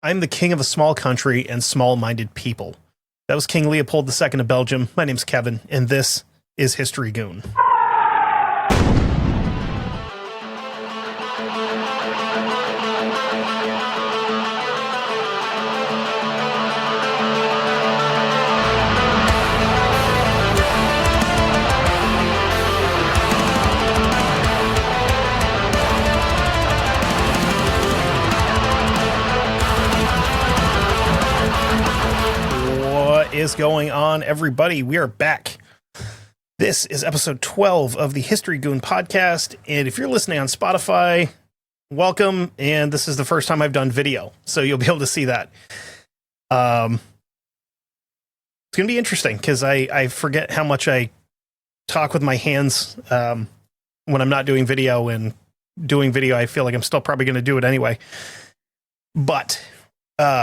I'm the king of a small country and small-minded people. That was King Leopold II of Belgium. My name's Kevin, and this is History Goon. What is going on, everybody? We are back. This is episode 12 of the History Goon podcast, and if you're listening on Spotify, welcome, and this is the first time I've done video, so you'll be able to see that. It's going to be interesting, because I forget how much I talk with my hands when I'm not doing video, and doing video, I feel like I'm still probably going to do it anyway. But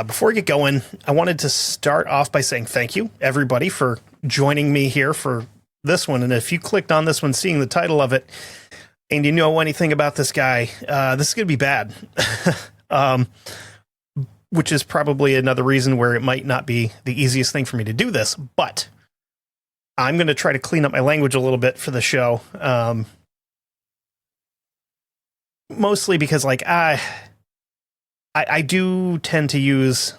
before we get going, I wanted to start off by saying thank you, everybody, for joining me here for this one. And if you clicked on this one, seeing the title of it, and you know anything about this guy, this is going to be bad. Which is probably another reason where it might not be the easiest thing for me to do this. But I'm going to try to clean up my language a little bit for the show. Mostly because, like, I do tend to use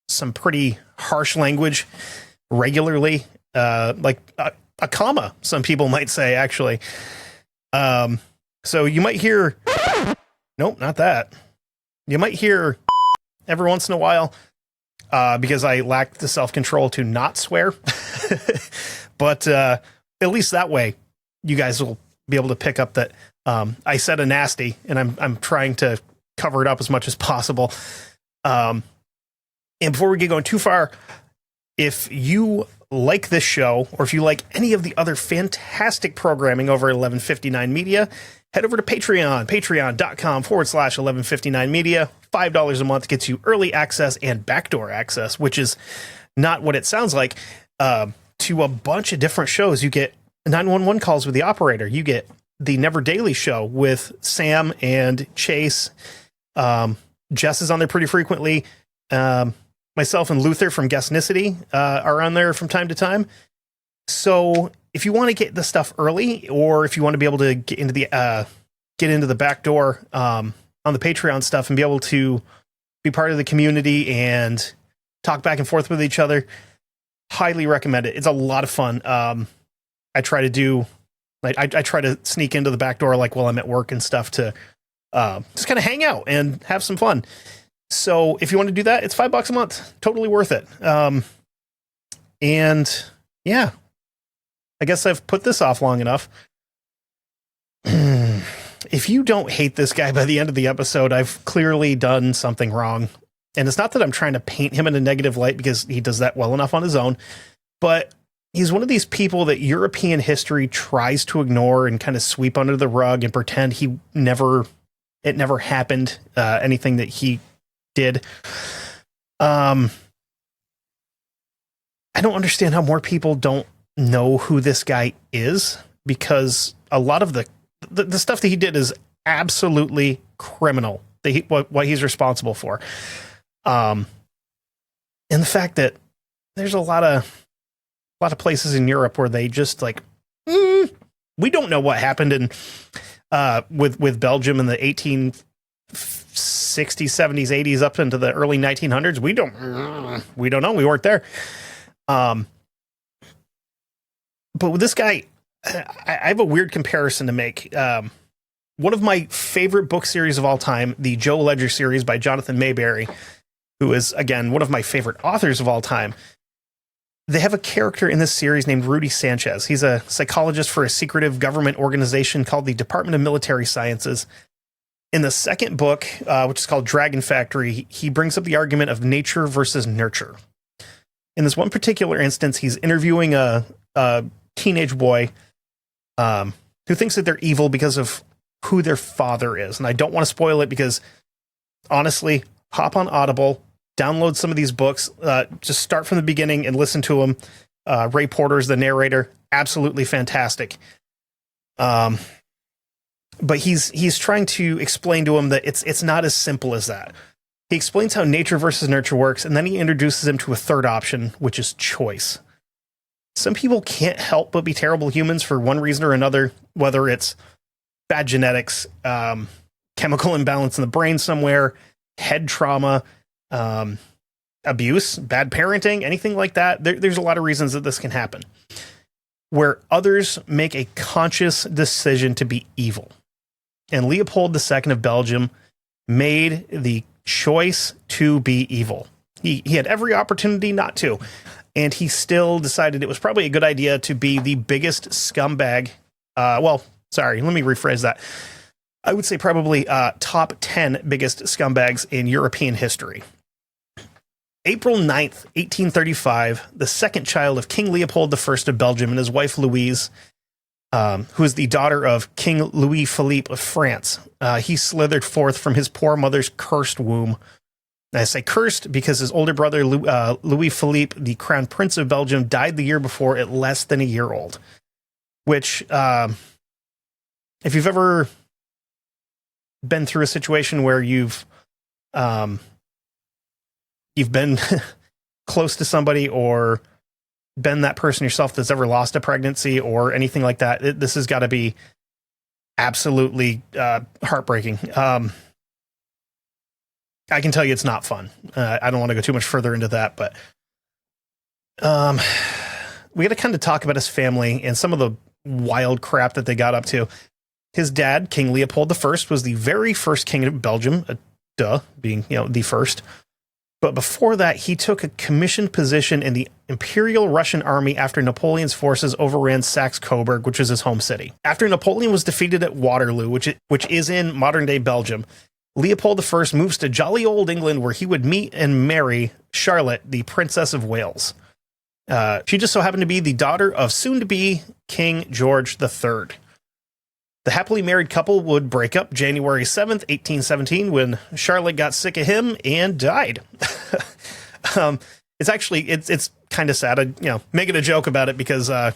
some pretty harsh language regularly, like a comma, some people might say, actually. So you might hear, nope, not that. You might hear every once in a while, because I lack the self-control to not swear. But at least that way, you guys will be able to pick up that I said a nasty, and I'm trying to cover it up as much as possible. And before we get going too far, if you like this show, or if you like any of the other fantastic programming over at 1159 Media, head over to Patreon, patreon.com/1159 Media. $5 a month gets you early access and backdoor access, which is not what it sounds like, to a bunch of different shows. You get 911 calls with the operator. You get the Never Daily Show with Sam and Chase. Jess is on there pretty frequently. Myself and Luther from Guestnicity are on there from time to time. So if you want to get the stuff early, or if you want to be able to get into the back door on the Patreon stuff and be able to be part of the community and talk back and forth with each other, highly recommend it. It's a lot of fun. I try to do, like, I try to sneak into the back door, like, while I'm at work and stuff, to just kind of hang out and have some fun. So if you want to do that, it's $5 a month. Totally worth it. And yeah, I guess I've put this off long enough. If you don't hate this guy by the end of the episode, I've clearly done something wrong. And it's not that I'm trying to paint him in a negative light, because he does that well enough on his own, but he's one of these people that European history tries to ignore and kind of sweep under the rug and pretend it never happened, anything that he did. I don't understand how more people don't know who this guy is, because a lot of the stuff that he did is absolutely criminal, what he's responsible for. And the fact that there's a lot of places in Europe where they just, like, we don't know what happened in with Belgium in the 1860s, 70s, 80s, up into the early 1900s. We don't know. We weren't there. But with this guy, I have a weird comparison to make. One of my favorite book series of all time, the Joe Ledger series by Jonathan Mayberry, who is, again, one of my favorite authors of all time. They have a character in this series named Rudy Sanchez. He's a psychologist for a secretive government organization called the Department of Military Sciences. In the second book, which is called Dragon Factory, he brings up the argument of nature versus nurture. In this one particular instance, he's interviewing a teenage boy who thinks that they're evil because of who their father is. And I don't want to spoil it, because honestly, hop on Audible, download some of these books, just start from the beginning and listen to them. Ray Porter's the narrator. Absolutely fantastic. But he's trying to explain to him that it's not as simple as that. He explains how nature versus nurture works, and then he introduces him to a third option, which is choice. Some people can't help but be terrible humans for one reason or another, whether it's bad genetics, chemical imbalance in the brain somewhere, head trauma, abuse, bad parenting, anything like that. There's a lot of reasons that this can happen. Where others make a conscious decision to be evil. And Leopold II of Belgium made the choice to be evil. He had every opportunity not to, and he still decided it was probably a good idea to be the biggest scumbag. Sorry, let me rephrase that. I would say probably top 10 biggest scumbags in European history. April 9th, 1835, the second child of King Leopold I of Belgium and his wife Louise, who is the daughter of King Louis Philippe of France. He slithered forth from his poor mother's cursed womb. And I say cursed because his older brother, Louis Philippe, the Crown Prince of Belgium, died the year before at less than a year old. Which, if you've ever been through a situation where you've been close to somebody or been that person yourself that's ever lost a pregnancy or anything like that, this has got to be absolutely heartbreaking. I can tell you it's not fun. I don't want to go too much further into that, but we got to kind of talk about his family and some of the wild crap that they got up to. His dad, King Leopold I, was the very first king of Belgium, being the first. But before that, he took a commissioned position in the Imperial Russian army after Napoleon's forces overran Saxe-Coburg, which is his home city. After Napoleon was defeated at Waterloo, which is in modern-day Belgium, Leopold I moves to jolly old England, where he would meet and marry Charlotte, the Princess of Wales. She just so happened to be the daughter of soon-to-be King George III. The happily married couple would break up January 7th, 1817, when Charlotte got sick of him and died. It's kind of sad. I, making a joke about it because, kind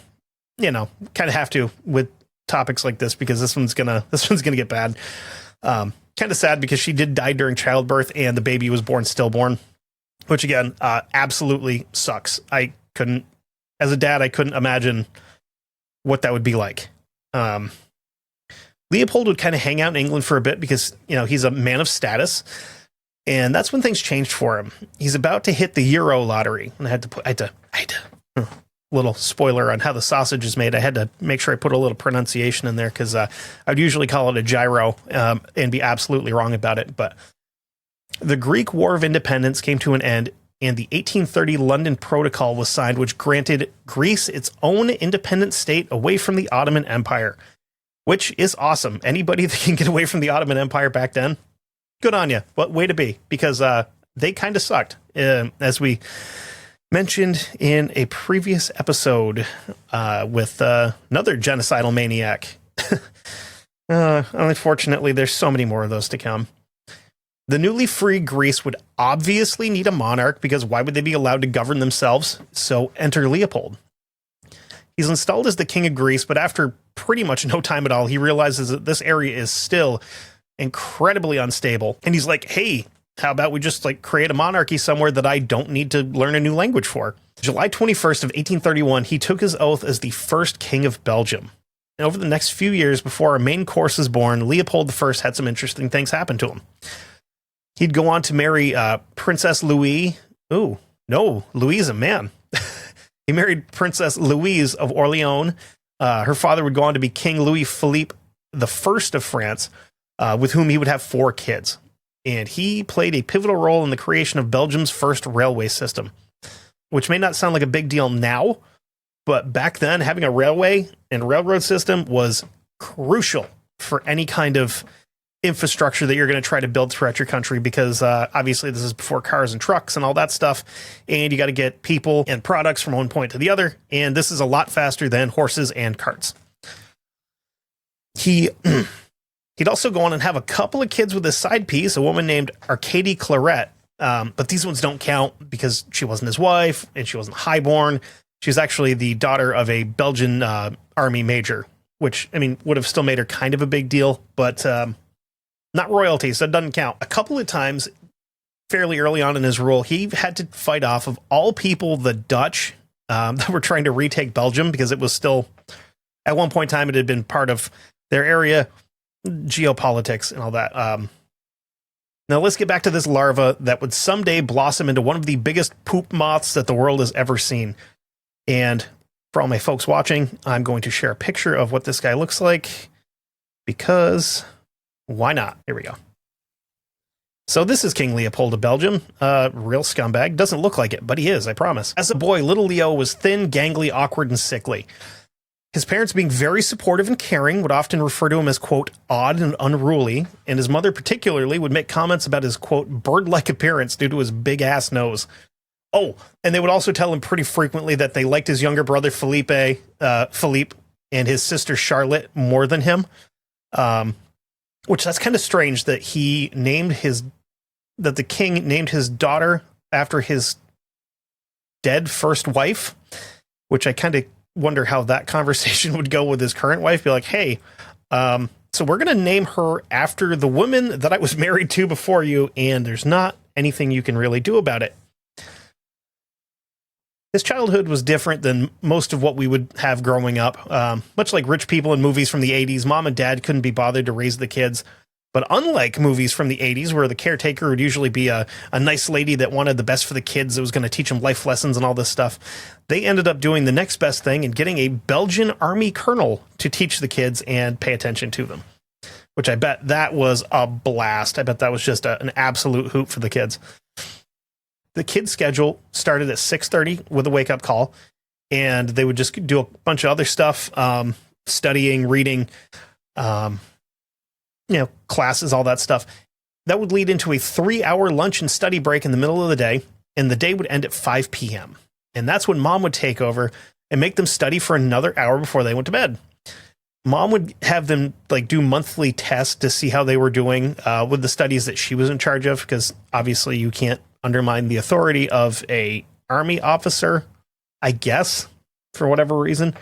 of have to with topics like this, because this one's gonna get bad. Kind of sad because she did die during childbirth and the baby was born stillborn, which again, absolutely sucks. As a dad, I couldn't imagine what that would be like. Leopold would kind of hang out in England for a bit because, he's a man of status. And that's when things changed for him. He's about to hit the Euro lottery. And I had to, little spoiler on how the sausage is made. I had to make sure I put a little pronunciation in there because I'd usually call it a gyro and be absolutely wrong about it. But the Greek War of Independence came to an end, and the 1830 London Protocol was signed, which granted Greece its own independent state away from the Ottoman Empire. Which is awesome. Anybody that can get away from the Ottoman Empire back then, good on you. What way to be, because they kind of sucked. As we mentioned in a previous episode with another genocidal maniac. Unfortunately, there's so many more of those to come. The newly free Greece would obviously need a monarch, because why would they be allowed to govern themselves? So enter Leopold. He's installed as the king of Greece, but after pretty much no time at all, he realizes that this area is still incredibly unstable. And he's like, hey, how about we just create a monarchy somewhere that I don't need to learn a new language for? July 21st of 1831, he took his oath as the first king of Belgium. And over the next few years before our main course is born, Leopold I had some interesting things happen to him. He'd go on to marry Princess Louise. Ooh, no, Louise, a man. He married Princess Louise of Orleans. Her father would go on to be King Louis Philippe I of France, with whom he would have 4 kids. And he played a pivotal role in the creation of Belgium's first railway system, which may not sound like a big deal now, but back then having a railway and railroad system was crucial for any kind of infrastructure that you're going to try to build throughout your country, because obviously this is before cars and trucks and all that stuff, and you got to get people and products from one point to the other, and this is a lot faster than horses and carts. He'd also go on and have a couple of kids with his side piece, a woman named Arcadie Claret, but these ones don't count because she wasn't his wife and she wasn't highborn. She was actually the daughter of a Belgian army major, which, would have still made her kind of a big deal, but not royalty, so it doesn't count. A couple of times fairly early on in his rule, he had to fight off, of all people, the Dutch that were trying to retake Belgium, because it was still, at one point in time, it had been part of their area, geopolitics and all that. Now let's get back to this larva that would someday blossom into one of the biggest poop moths that the world has ever seen. And for all my folks watching, I'm going to share a picture of what this guy looks like, because why not? Here we go. So this is King Leopold of Belgium, real scumbag. Doesn't look like it, but he is, I promise. As a boy, little Leo was thin, gangly, awkward, and sickly. His parents, being very supportive and caring, would often refer to him as, quote, odd and unruly, and his mother particularly would make comments about his, quote, bird-like appearance due to his big-ass nose. Oh, and they would also tell him pretty frequently that they liked his younger brother Philippe, and his sister Charlotte more than him, which that's kind of strange that that the king named his daughter after his dead first wife, which I kind of wonder how that conversation would go with his current wife. Be like, hey, so we're going to name her after the woman that I was married to before you, and there's not anything you can really do about it. His childhood was different than most of what we would have growing up. Much like rich people in movies from the 80s, mom and dad couldn't be bothered to raise the kids. But unlike movies from the 80s, where the caretaker would usually be a nice lady that wanted the best for the kids, that was going to teach them life lessons and all this stuff, they ended up doing the next best thing and getting a Belgian army colonel to teach the kids and pay attention to them, which I bet that was a blast. I bet that was just an absolute hoot for the kids. The kids' schedule started at 6:30 with a wake-up call, and they would just do a bunch of other stuff, studying, reading, classes, all that stuff. That would lead into a 3-hour lunch and study break in the middle of the day, and the day would end at 5 p.m. And that's when mom would take over and make them study for another hour before they went to bed. Mom would have them do monthly tests to see how they were doing with the studies that she was in charge of, because obviously you can't undermine the authority of a army officer, I guess, for whatever reason.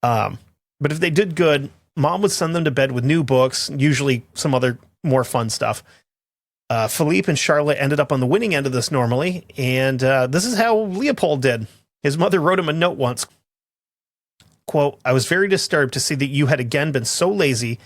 But if they did good, mom would send them to bed with new books, usually some other more fun stuff. Philippe and Charlotte ended up on the winning end of this normally, and this is how Leopold did. His mother wrote him a note once. Quote, I was very disturbed to see that you had again been so lazy.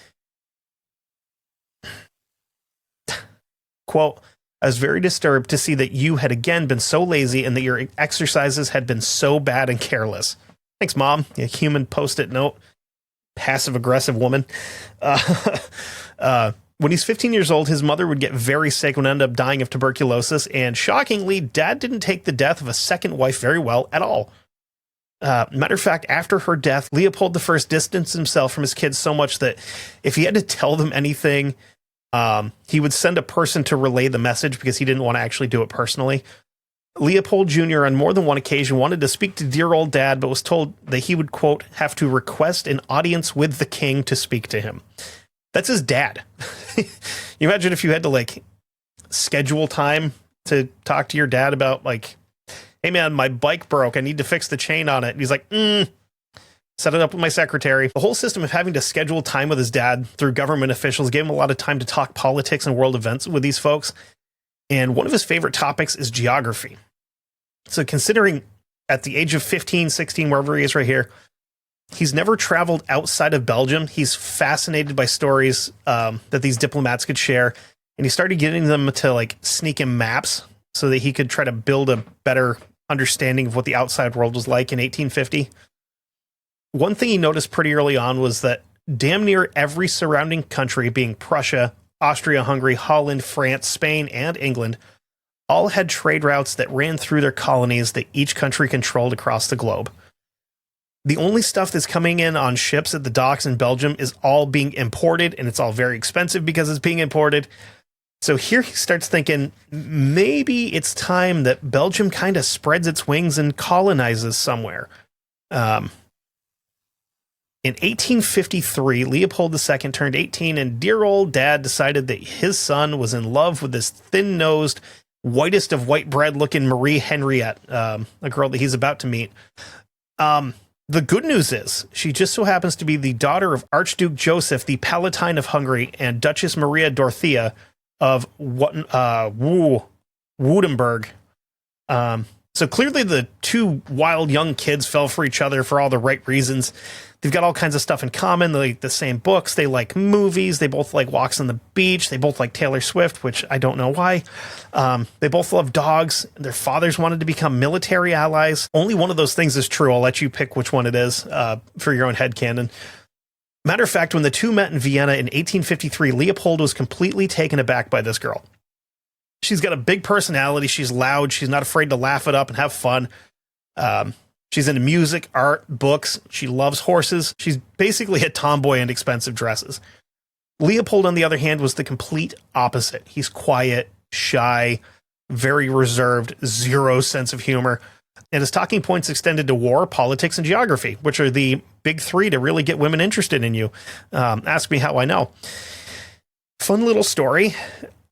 Quote, I was very disturbed to see that you had again been so lazy and that your exercises had been so bad and careless. Thanks, Mom. A human post-it note. Passive-aggressive woman. When he's 15 years old, his mother would get very sick and end up dying of tuberculosis, and shockingly, Dad didn't take the death of a second wife very well at all. Matter of fact, after her death, Leopold I distanced himself from his kids so much that if he had to tell them anything, he would send a person to relay the message because he didn't want to actually do it personally. Leopold Jr. on more than one occasion wanted to speak to dear old Dad, but was told that he would, quote, have to request an audience with the king to speak to him. That's his dad. You imagine if you had to schedule time to talk to your dad about hey man, my bike broke. I need to fix the chain on it. And he's like, set it up with my secretary. The whole system of having to schedule time with his dad through government officials gave him a lot of time to talk politics and world events with these folks. And one of his favorite topics is geography. So considering at the age of 15, 16, wherever he is right here, he's never traveled outside of Belgium. He's fascinated by stories that these diplomats could share. And he started getting them to sneak him maps so that he could try to build a better understanding of what the outside world was like in 1850. One thing he noticed pretty early on was that damn near every surrounding country, being Prussia, Austria-Hungary, Holland, France, Spain, and England, all had trade routes that ran through their colonies that each country controlled across the globe. The only stuff that's coming in on ships at the docks in Belgium is all being imported, and it's all very expensive because it's being imported. So here he starts thinking, maybe it's time that Belgium kind of spreads its wings and colonizes somewhere. In 1853, Leopold II turned 18, and dear old Dad decided that his son was in love with this thin-nosed, whitest of white bread-looking Marie Henriette, a girl that he's about to meet. The good news is, she just so happens to be the daughter of Archduke Joseph, the Palatine of Hungary, and Duchess Maria Dorothea of Woudenberg. So clearly the two wild young kids fell for each other for all the right reasons. They've got all kinds of stuff in common. They like the same books. They like movies. They both like walks on the beach. They both like Taylor Swift, which I don't know why. They both love dogs. Their fathers wanted to become military allies. Only one of those things is true. I'll let you pick which one it is for your own headcanon. Matter of fact, when the two met in Vienna in 1853, Leopold was completely taken aback by this girl. She's got a big personality. She's loud. She's not afraid to laugh it up and have fun. She's into music, art, books. She loves horses. She's basically a tomboy and expensive dresses. Leopold, on the other hand, was the complete opposite. He's quiet, shy, very reserved, zero sense of humor. And his talking points extended to war, politics, and geography, which are the big three to really get women interested in you. Ask me how I know. Fun little story.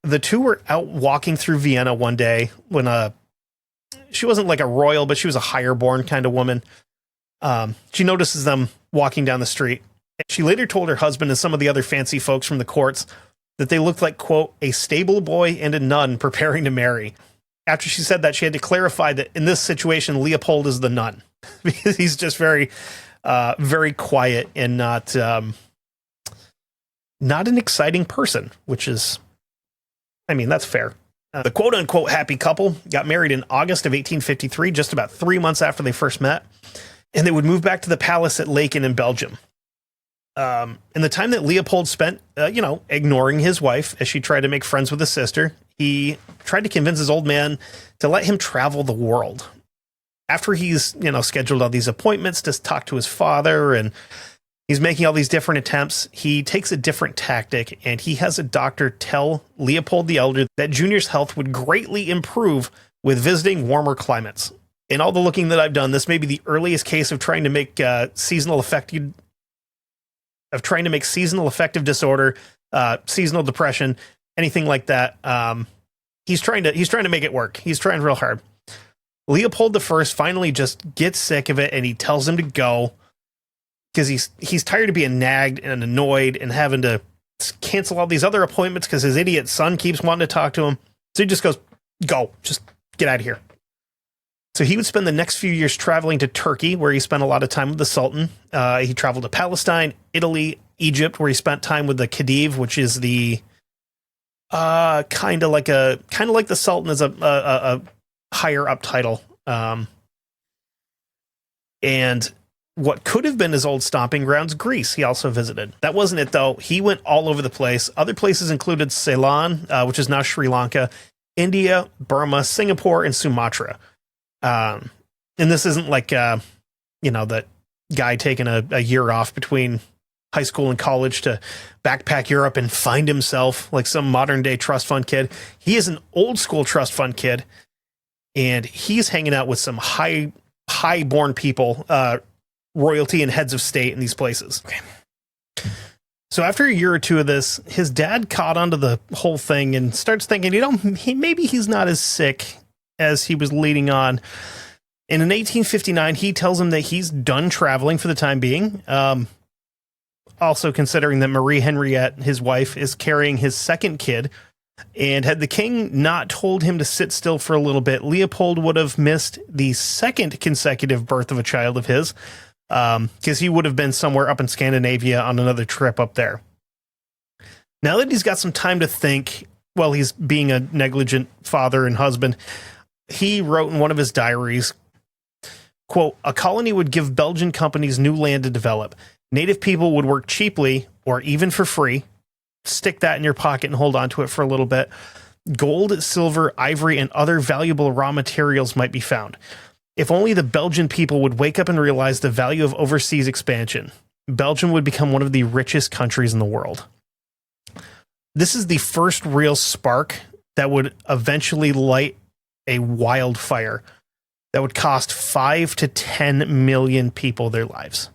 The two were out walking through Vienna one day when she wasn't like a royal, but she was a higher born kind of woman. She notices them walking down the street. She later told her husband and some of the other fancy folks from the courts that they looked like, quote, a stable boy and a nun preparing to marry. After she said that, she had to clarify that in this situation, Leopold is the nun because he's just very, very quiet and not an exciting person, which is, I mean, that's fair. The quote-unquote happy couple got married in August of 1853, just about 3 months after they first met, and they would move back to the palace at Laeken in Belgium. In the time that Leopold spent, ignoring his wife as she tried to make friends with his sister, he tried to convince his old man to let him travel the world. After he's, scheduled all these appointments to talk to his father and he's making all these different attempts, he takes a different tactic, and he has a doctor tell Leopold the Elder that Junior's health would greatly improve with visiting warmer climates. In all the looking that I've done, this may be the earliest case of trying to make seasonal affective disorder, seasonal depression, anything like that. He's trying to make it work. He's trying real hard. Leopold I finally just gets sick of it, and he tells him to go, because he's tired of being nagged and annoyed and having to cancel all these other appointments because his idiot son keeps wanting to talk to him. So he just goes, go, just get out of here. So he would spend the next few years traveling to Turkey, where he spent a lot of time with the Sultan. He traveled to Palestine, Italy, Egypt, where he spent time with the Khedive, which is the kind of like the Sultan is a higher up title. And what could have been his old stomping grounds, Greece, he also visited. That wasn't it, though. He went all over the place. Other places included Ceylon, which is now Sri Lanka, India, Burma, Singapore, and Sumatra. And this isn't like, that guy taking a year off between high school and college to backpack Europe and find himself like some modern day trust fund kid. He is an old school trust fund kid, and he's hanging out with some high born people, royalty and heads of state in these places. Okay. So after a year or two of this, his dad caught onto the whole thing and starts thinking, maybe he's not as sick as he was leading on. And in 1859, he tells him that he's done traveling for the time being. Also considering that Marie Henriette, his wife, is carrying his second kid. And had the king not told him to sit still for a little bit, Leopold would have missed the second consecutive birth of a child of his, because he would have been somewhere up in Scandinavia on another trip up there. Now that he's got some time to think, while he's being a negligent father and husband, he wrote in one of his diaries, quote, "A colony would give Belgian companies new land to develop. Native people would work cheaply or even for free. Stick that in your pocket and hold on to it for a little bit. Gold, silver, ivory, and other valuable raw materials might be found. If only the Belgian people would wake up and realize the value of overseas expansion, Belgium would become one of the richest countries in the world." This is the first real spark that would eventually light a wildfire that would cost 5 to 10 million people their lives.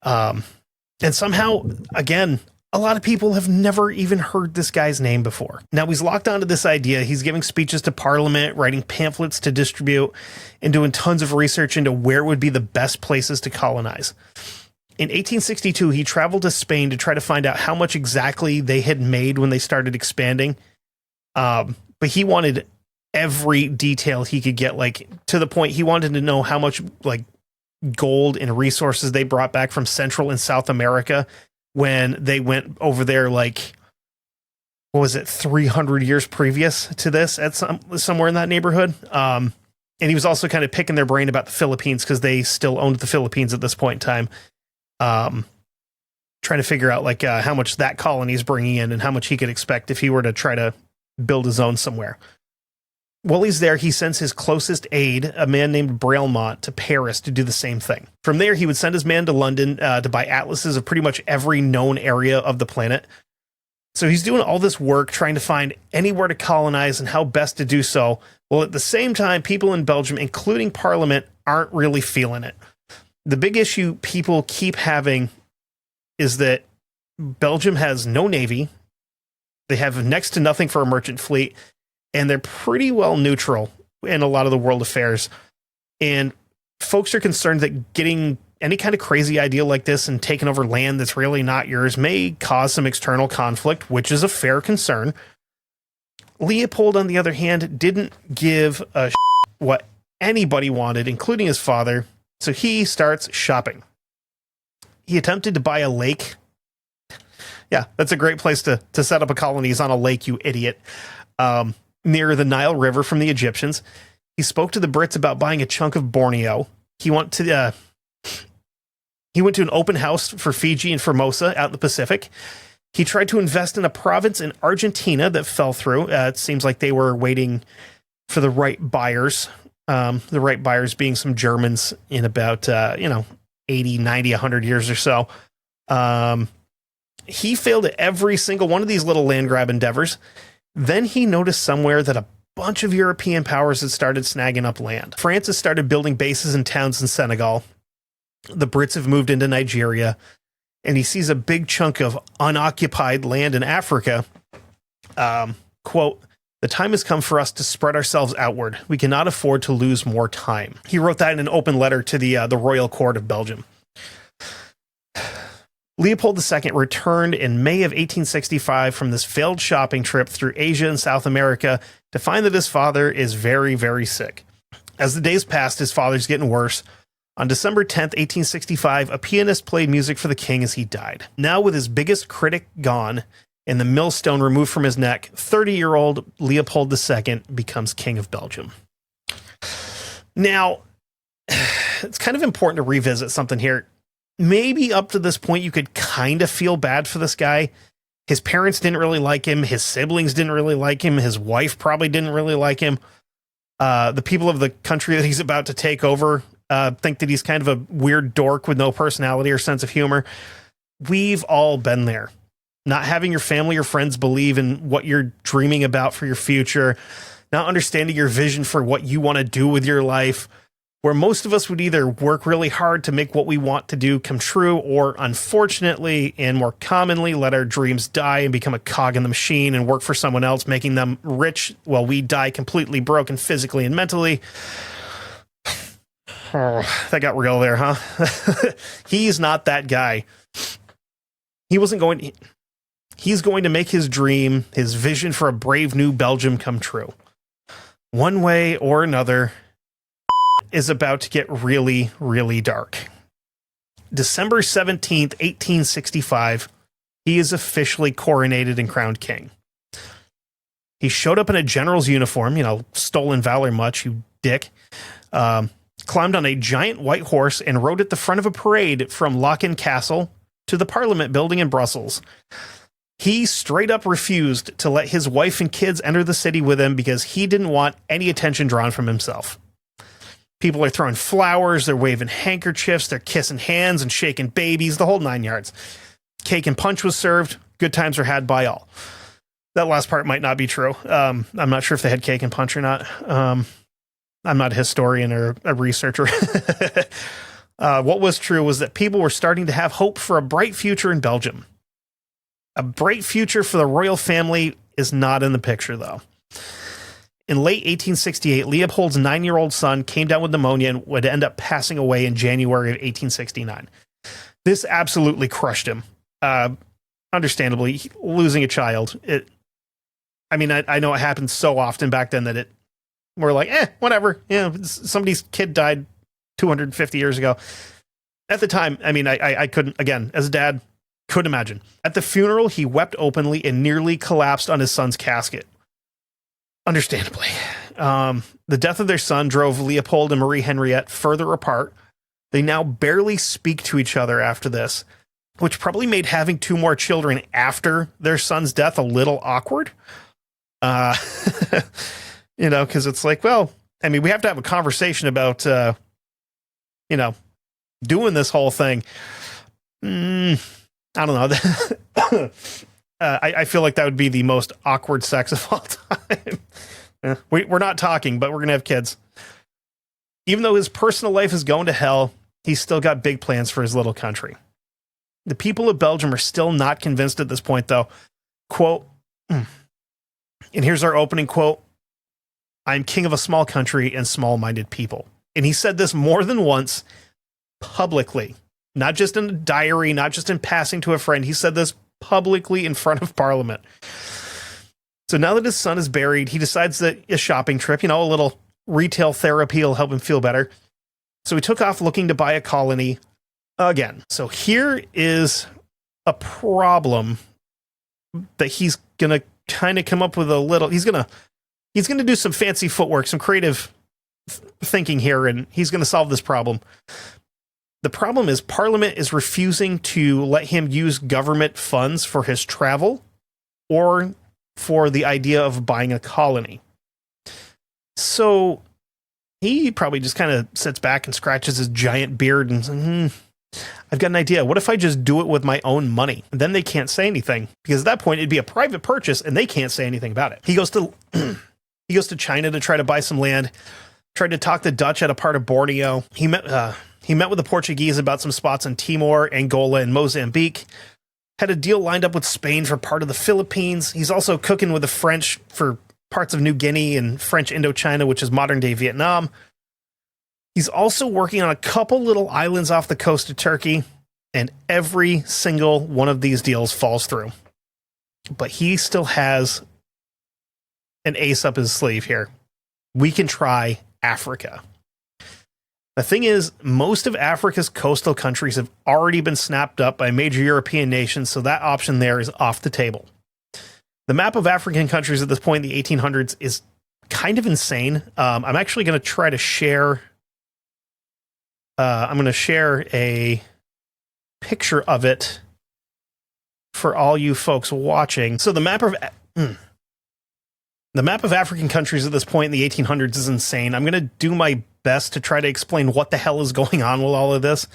And somehow, again, a lot of people have never even heard this guy's name before. Now he's locked onto this idea. He's giving speeches to Parliament, writing pamphlets to distribute, and doing tons of research into where would be the best places to colonize. In 1862, he traveled to Spain to try to find out how much exactly they had made when they started expanding. But he wanted every detail he could get, like to the point he wanted to know how much like gold and resources they brought back from Central and South America when they went over there, like, what was it, 300 years previous to this at somewhere in that neighborhood. And he was also kind of picking their brain about the Philippines because they still owned the Philippines at this point in time. Trying to figure out like how much that colony is bringing in and how much he could expect if he were to try to build his own somewhere. While he's there, he sends his closest aide, a man named Braillemont, to Paris to do the same thing. From there, he would send his man to London to buy atlases of pretty much every known area of the planet. So he's doing all this work trying to find anywhere to colonize and how best to do so. Well, at the same time, people in Belgium, including Parliament, aren't really feeling it. The big issue people keep having is that Belgium has no navy. They have next to nothing for a merchant fleet, and they're pretty well neutral in a lot of the world affairs. And folks are concerned that getting any kind of crazy idea like this and taking over land that's really not yours may cause some external conflict, which is a fair concern. Leopold, on the other hand, didn't give a what anybody wanted, including his father, so he starts shopping. He attempted to buy a lake. Yeah, that's a great place to set up a colony, is on a lake, you idiot. Near the Nile River from the Egyptians. He spoke to the Brits about buying a chunk of Borneo. He went to an open house for Fiji and Formosa out in the Pacific. He tried to invest in a province in Argentina that fell through. It seems like they were waiting for the right buyers. The right buyers being some Germans in about, 80, 90, 100 years or so. He failed at every single one of these little land grab endeavors. Then he noticed somewhere that a bunch of European powers had started snagging up land. France has started building bases and towns in Senegal. The Brits have moved into Nigeria. And he sees a big chunk of unoccupied land in Africa. Quote, "The time has come for us to spread ourselves outward. We cannot afford to lose more time." He wrote that in an open letter to the Royal Court of Belgium. Leopold II returned in May of 1865 from this failed shopping trip through Asia and South America to find that his father is very, very sick. As the days passed, his father's getting worse. On December 10th, 1865, a pianist played music for the king as he died. Now, with his biggest critic gone and the millstone removed from his neck, 30-year-old Leopold II becomes king of Belgium. Now, it's kind of important to revisit something here. Maybe up to this point, you could kind of feel bad for this guy. His parents didn't really like him. His siblings didn't really like him. His wife probably didn't really like him. The people of the country that he's about to take over think that he's kind of a weird dork with no personality or sense of humor. We've all been there. Not having your family or friends believe in what you're dreaming about for your future. Not understanding your vision for what you want to do with your life. Where most of us would either work really hard to make what we want to do come true, or unfortunately and more commonly let our dreams die and become a cog in the machine and work for someone else, making them rich while we die completely broken physically and mentally. Oh, that got real there, huh? He's not that guy. He's going to make his dream, his vision for a brave new Belgium come true. One way or another, is about to get really, really dark. December 17th, 1865, he is officially coronated and crowned king. He showed up in a general's uniform, stolen valor much, you dick. Climbed on a giant white horse and rode at the front of a parade from Laeken Castle to the Parliament building in Brussels. He straight up refused to let his wife and kids enter the city with him because he didn't want any attention drawn from himself. People are throwing flowers, they're waving handkerchiefs, they're kissing hands and shaking babies, the whole 9 yards. Cake and punch was served. Good times were had by all. That last part might not be true. I'm not sure if they had cake and punch or not. I'm not a historian or a researcher. What was true was that people were starting to have hope for a bright future in Belgium. A bright future for the royal family is not in the picture, though. In late 1868, Leopold's 9-year-old son came down with pneumonia and would end up passing away in January of 1869. This absolutely crushed him. Understandably, losing a child. I know it happened so often back then that We're like, whatever. Yeah, somebody's kid died 250 years ago. At the time, I mean, I couldn't, again, as a dad, couldn't imagine. At the funeral, he wept openly and nearly collapsed on his son's casket. Understandably. The death of their son drove Leopold and Marie Henriette further apart. They now barely speak to each other after this, which probably made having 2 more children after their son's death a little awkward. You know, because it's like, well, I mean, we have to have a conversation about, you know, doing this whole thing. I don't know. I feel like that would be the most awkward sex of all time. We're not talking, but we're going to have kids. Even though his personal life is going to hell, he's still got big plans for his little country. The people of Belgium are still not convinced at this point, though. Quote, and here's our opening quote, "I'm king of a small country and small-minded people." And he said this more than once publicly, not just in a diary, not just in passing to a friend. He said this publicly in front of Parliament. So now that his son is buried, he decides that a shopping trip, you know, a little retail therapy will help him feel better. So he took off looking to buy a colony again. So here is a problem that he's going to kind of come up with a little, he's going to do some fancy footwork, some creative thinking here, and he's going to solve this problem. The problem is Parliament is refusing to let him use government funds for his travel or for the idea of buying a colony. So he probably just kind of sits back and scratches his giant beard and says, I've got an idea. What if I just do it with my own money? And then they can't say anything, because at that point it'd be a private purchase and they can't say anything about it. He goes to China to try to buy some land, tried to talk the Dutch at a part of Borneo. He met with the Portuguese about some spots in Timor, Angola, and Mozambique. Had a deal lined up with Spain for part of the Philippines. He's also cooking with the French for parts of New Guinea and French Indochina, which is modern-day Vietnam. He's also working on a couple little islands off the coast of Turkey, and every single one of these deals falls through. But he still has an ace up his sleeve here. We can try Africa. The thing is, most of Africa's coastal countries have already been snapped up by major European nations, so that option there is off the table. The map of African countries at this point in the 1800s is kind of insane. I'm actually going to try to share... I'm going to share a picture of it for all you folks watching. So the map of African countries at this point in the 1800s is insane. I'm going to do my best to try to explain what the hell is going on with all of this.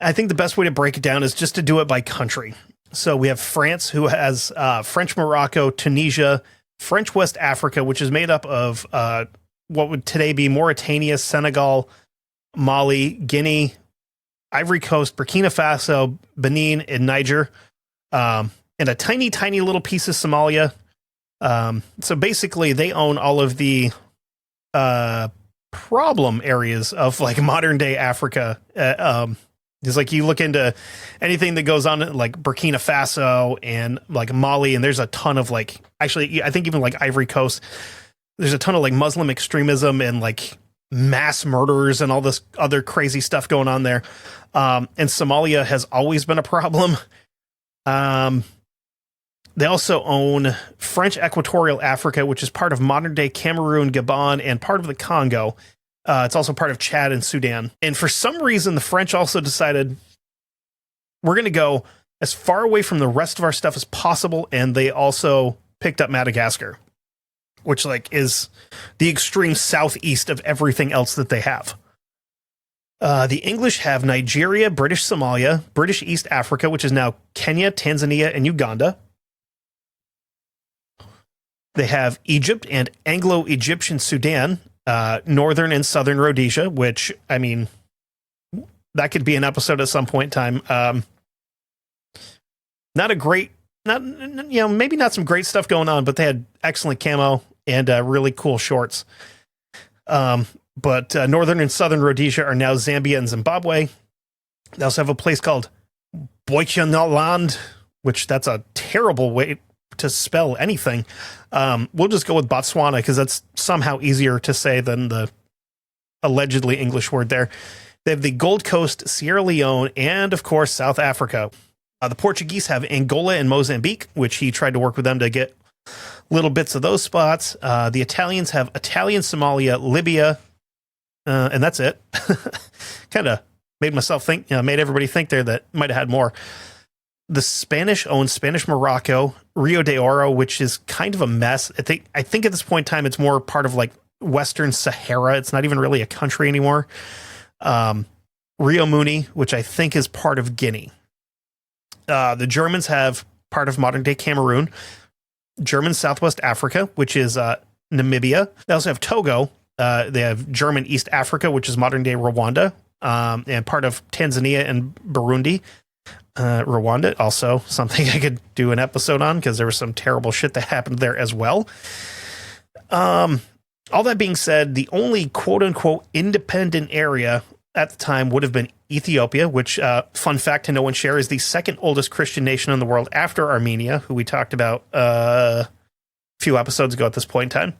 I think the best way to break it down is just to do it by country. So we have France, who has French Morocco, Tunisia, French West Africa, which is made up of what would today be Mauritania, Senegal, Mali, Guinea, Ivory Coast, Burkina Faso, Benin, and Niger, and a tiny, tiny little piece of Somalia. So basically, they own all of the problem areas of like modern day Africa. It's like you look into anything that goes on in like Burkina Faso and like Mali, and there's a ton of like, actually, I think even like Ivory Coast, there's a ton of like Muslim extremism and like mass murders and all this other crazy stuff going on there. And Somalia has always been a problem. They also own French Equatorial Africa, which is part of modern day Cameroon, Gabon, and part of the Congo. It's also part of Chad and Sudan. And for some reason, the French also decided we're going to go as far away from the rest of our stuff as possible. And they also picked up Madagascar, which like is the extreme southeast of everything else that they have. The English have Nigeria, British Somalia, British East Africa, which is now Kenya, Tanzania, and Uganda. They have Egypt and Anglo-Egyptian Sudan, northern and southern Rhodesia, which, I mean, that could be an episode at some point in time. Not a great, maybe not some great stuff going on, but they had excellent camo and really cool shorts. But northern and southern Rhodesia are now Zambia and Zimbabwe. They also have a place called Boychonaland, which that's a terrible to spell anything. We'll just go with Botswana because that's somehow easier to say than the allegedly English word there. They have the Gold Coast, Sierra Leone, and of course, South Africa. The Portuguese have Angola and Mozambique, which he tried to work with them to get little bits of those spots. The Italians have Italian, Somalia, Libya, and that's it. Kind of made myself think, made everybody think there that might have had more. The Spanish own Spanish Morocco, Rio de Oro, which is kind of a mess. I think at this point in time, it's more part of like Western Sahara. It's not even really a country anymore. Rio Muni, which I think is part of Guinea. The Germans have part of modern day Cameroon, German Southwest Africa, which is Namibia. They also have Togo. They have German East Africa, which is modern day Rwanda, and part of Tanzania and Burundi. Rwanda, also something I could do an episode on because there was some terrible shit that happened there as well. All that being said, the only quote unquote independent area at the time would have been Ethiopia, which, fun fact to no one share, is the second oldest Christian nation in the world after Armenia, who we talked about a few episodes ago at this point in time.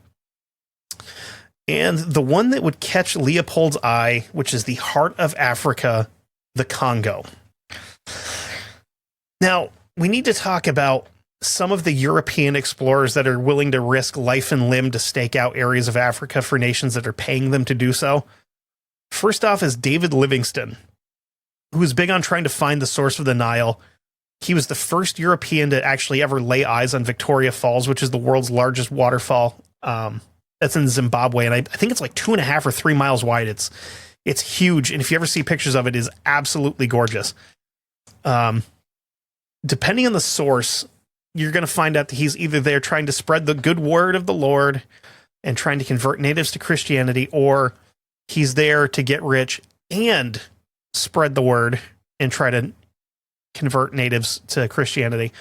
And the one that would catch Leopold's eye, which is the heart of Africa, the Congo. Now, we need to talk about some of the European explorers that are willing to risk life and limb to stake out areas of Africa for nations that are paying them to do so. First off is David Livingstone, who was big on trying to find the source of the Nile. He was the first European to actually ever lay eyes on Victoria Falls, which is the world's largest waterfall. That's in Zimbabwe, and I think it's like 2.5 or 3 miles wide. It's huge, and if you ever see pictures of it, it is absolutely gorgeous. Depending on the source, you're going to find out that he's either there trying to spread the good word of the Lord and trying to convert natives to Christianity, or he's there to get rich and spread the word and try to convert natives to Christianity.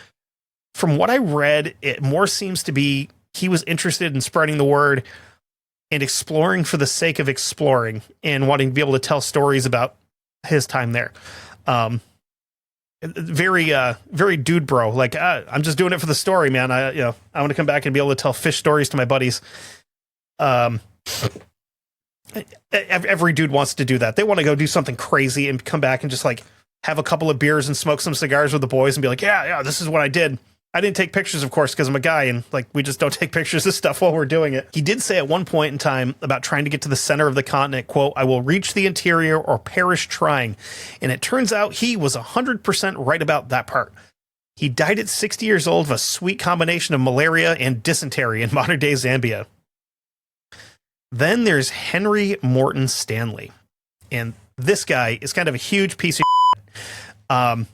From what I read, it more seems to be he was interested in spreading the word and exploring for the sake of exploring and wanting to be able to tell stories about his time there. Very dude bro. Like, I'm just doing it for the story, man. I want to come back and be able to tell fish stories to my buddies. Every dude wants to do that. They want to go do something crazy and come back and just like have a couple of beers and smoke some cigars with the boys and be like, yeah, this is what I did. I didn't take pictures, of course, because I'm a guy and like we just don't take pictures of stuff while we're doing it. He did say at one point in time about trying to get to the center of the continent, quote, "I will reach the interior or perish trying." And it turns out he was 100% right about that part. He died at 60 years old of a sweet combination of malaria and dysentery in modern day Zambia. Then there's Henry Morton Stanley. And this guy is kind of a huge piece of shit.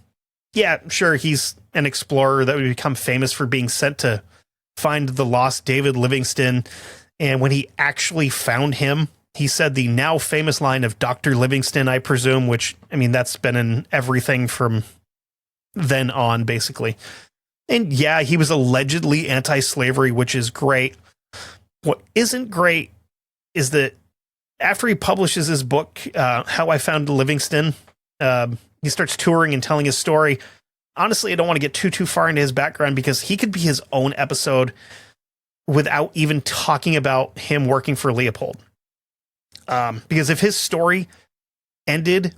Yeah, sure, he's an explorer that would become famous for being sent to find the lost David Livingstone. And when he actually found him, he said the now famous line of Dr. Livingstone, I presume, which, I mean, that's been in everything from then on, basically. And yeah, he was allegedly anti-slavery, which is great. What isn't great is that after he publishes his book, How I Found Livingstone, he starts touring and telling his story. Honestly, I don't want to get too far into his background because he could be his own episode without even talking about him working for Leopold. Because if his story ended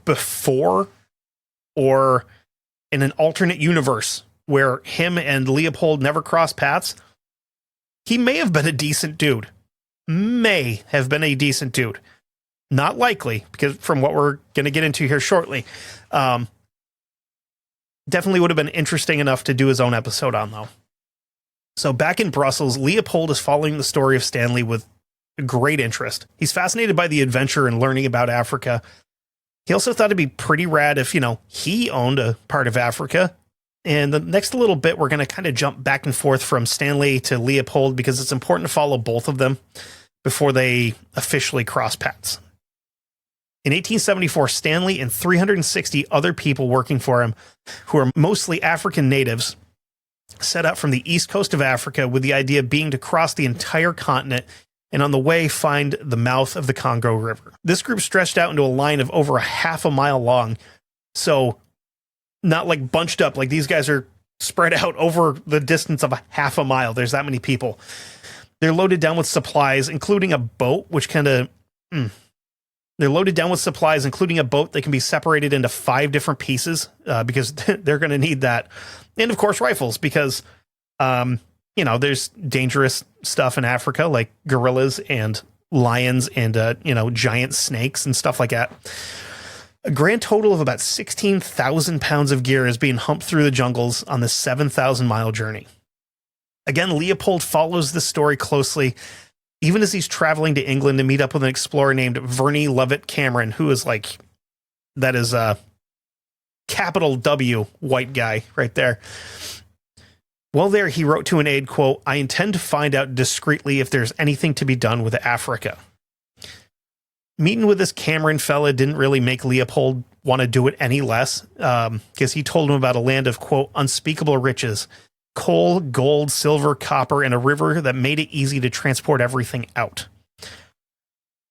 before or in an alternate universe where him and Leopold never crossed paths, he may have been a decent dude. May have been a decent dude. Not likely, because from what we're going to get into here shortly. Definitely would have been interesting enough to do his own episode on, though. So back in Brussels, Leopold is following the story of Stanley with great interest. He's fascinated by the adventure and learning about Africa. He also thought it'd be pretty rad if, he owned a part of Africa. And the next little bit, we're going to kind of jump back and forth from Stanley to Leopold because it's important to follow both of them before they officially cross paths. In 1874, Stanley and 360 other people working for him, who are mostly African natives, set out from the east coast of Africa with the idea being to cross the entire continent and on the way find the mouth of the Congo River. This group stretched out into a line of over a half a mile long, so not like bunched up, like these guys are spread out over the distance of a half a mile. There's that many people. They're loaded down with supplies, including a boat, which kind of... They're loaded down with supplies, including a boat that can be separated into 5 different pieces because they're going to need that. And, of course, rifles because, there's dangerous stuff in Africa like gorillas and lions and, giant snakes and stuff like that. A grand total of about 16,000 pounds of gear is being humped through the jungles on this 7,000-mile journey. Again, Leopold follows this story closely, even as he's traveling to England to meet up with an explorer named Verney Lovett Cameron, who is that is a capital W white guy right there. While there, he wrote to an aide, quote, "I intend to find out discreetly if there's anything to be done with Africa." Meeting with this Cameron fella didn't really make Leopold want to do it any less, because he told him about a land of, quote, "unspeakable riches, coal, gold, silver, copper, and a river that made it easy to transport everything out."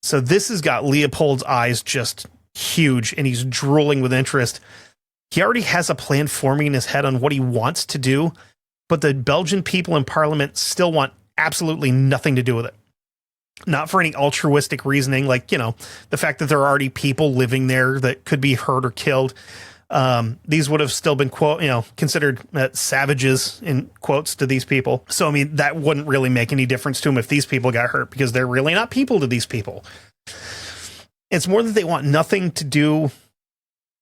So this has got Leopold's eyes just huge, and he's drooling with interest. He already has a plan forming in his head on what he wants to do, but the Belgian people in Parliament still want absolutely nothing to do with it. Not for any altruistic reasoning, like, the fact that there are already people living there that could be hurt or killed. These would have still been, quote, considered savages in quotes to these people. So, that wouldn't really make any difference to them if these people got hurt because they're really not people to these people. It's more that they want nothing to do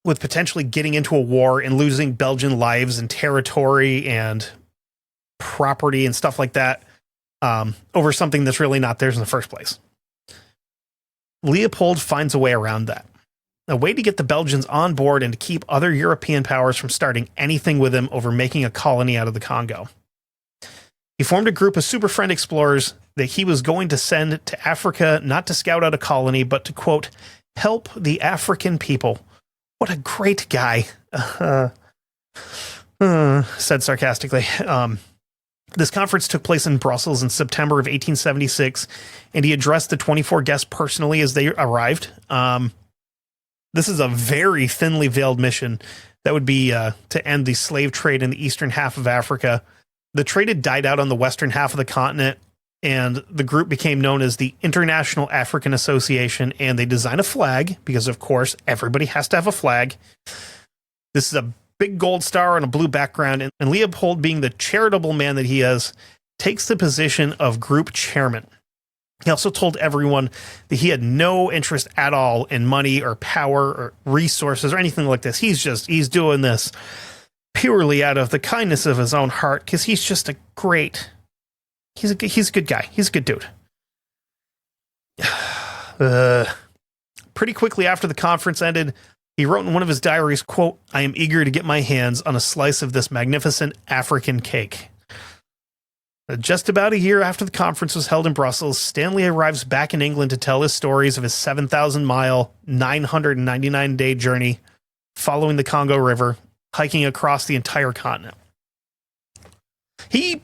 with potentially getting into a war and losing Belgian lives and territory and property and stuff like that over something that's really not theirs in the first place. Leopold finds a way around that. A way to get the Belgians on board and to keep other European powers from starting anything with him over making a colony out of the Congo. He formed a group of super friend explorers that he was going to send to Africa, not to scout out a colony, but to, quote, "help the African people." What a great guy, said sarcastically. This conference took place in Brussels in September of 1876, and he addressed the 24 guests personally as they arrived. This is a very thinly veiled mission that would be to end the slave trade in the eastern half of Africa. The trade had died out on the western half of the continent, and the group became known as the International African Association, and they designed a flag because, of course, everybody has to have a flag. This is a big gold star on a blue background, and Leopold, being the charitable man that he is, takes the position of group chairman. He also told everyone that he had no interest at all in money or power or resources or anything like this. He's doing this purely out of the kindness of his own heart because he's just he's a good guy. He's a good dude. Pretty quickly after the conference ended, he wrote in one of his diaries, quote, "I am eager to get my hands on a slice of this magnificent African cake." Just about a year after the conference was held in Brussels, Stanley arrives back in England to tell his stories of his 7,000-mile, 999-day journey following the Congo River, hiking across the entire continent. He